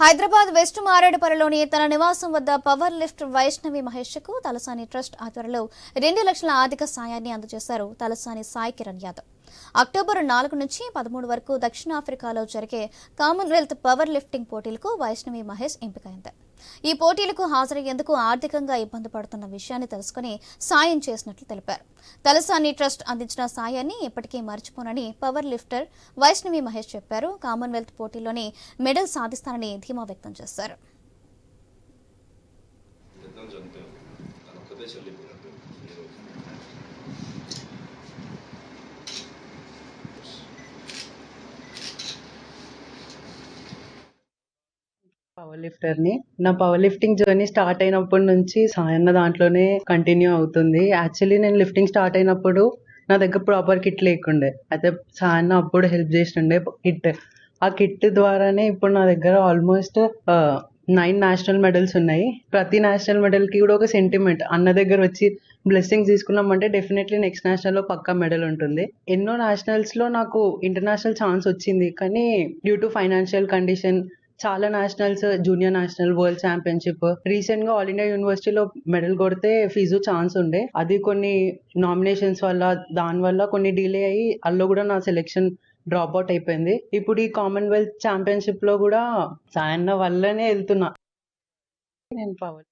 Hyderabad west మారేడుపల్లిలోని తన నివాసం వద్ద పవర్ లిఫ్ట్ వైష్ణవి మహేష్కు తలసాని ట్రస్ట్ ఆధ్వర్యంలో 2 లక్షల ఆర్థిక సాయాన్ని అందజేశారు తలసాని సాయి కిరణ్ యాదవ్. అక్టోబర్ 4 నుంచి 13 వరకు దక్షిణాఫ్రికాలో జరిగే కామన్వెల్త్ పవర్ లిఫ్టింగ్ పోటీలకు వైష్ణవి మహేష్ ఎంపికైంది. ఈ పోటీలకు హాజరయ్యేందుకు ఆర్థికంగా ఇబ్బంది పడుతున్న విషయాన్ని తెలుసుకుని సాయం చేసినట్లు తెలిపారు. తలసాని ట్రస్ట్ అందించిన సాయాన్ని ఎప్పటికీ మర్చిపోనని పవర్ లిఫ్టర్ వైష్ణవి మహేష్ చెప్పారు. కామన్వెల్త్ పోటీల్లోని మెడల్ సాధిస్తానని ధీమా వ్యక్తం చేశారు. పవర్ లిఫ్టర్ ని నా పవర్ లిఫ్టింగ్ జర్నీ స్టార్ట్ అయినప్పటి నుంచి సాయన్న దాంట్లోనే కంటిన్యూ అవుతుంది. యాక్చువల్లీ నేను లిఫ్టింగ్ స్టార్ట్ అయినప్పుడు నా దగ్గర ప్రాపర్ కిట్ లేకుండే, అయితే సాయన్న అప్పుడు హెల్ప్ చేసిండే కిట్. ఆ కిట్ ద్వారానే ఇప్పుడు నా దగ్గర ఆల్మోస్ట్ 9 నేషనల్ మెడల్స్ ఉన్నాయి. ప్రతి నేషనల్ మెడల్ కి కూడా ఒక సెంటిమెంట్. అన్న దగ్గర వచ్చి బ్లెస్సింగ్స్ తీసుకున్నామంటే డెఫినెట్లీ నెక్స్ట్ నేషనల్ లో పక్కా మెడల్ ఉంటుంది. ఎన్నో నేషనల్స్ లో నాకు ఇంటర్నేషనల్ ఛాన్స్ వచ్చింది, కానీ డ్యూ టు ఫైనాన్షియల్ కండిషన్ చాలా nationals, junior national, world championship, recent గా ఆల్ ఇండియా యూనివర్సిటీలో మెడల్ కొడితే ఫీజు ఛాన్స్ ఉండే. అది కొన్ని నామినేషన్స్ వల్ల, దాని వల్ల కొన్ని డిలే అయ్యి అందులో కూడా నా సెలెక్షన్ డ్రాప్ అవుట్ అయిపోయింది. ఇప్పుడు ఈ కామన్వెల్త్ ఛాంపియన్షిప్ లో కూడా సాయన్న వల్లనే వెళ్తున్నా. నేను పవర్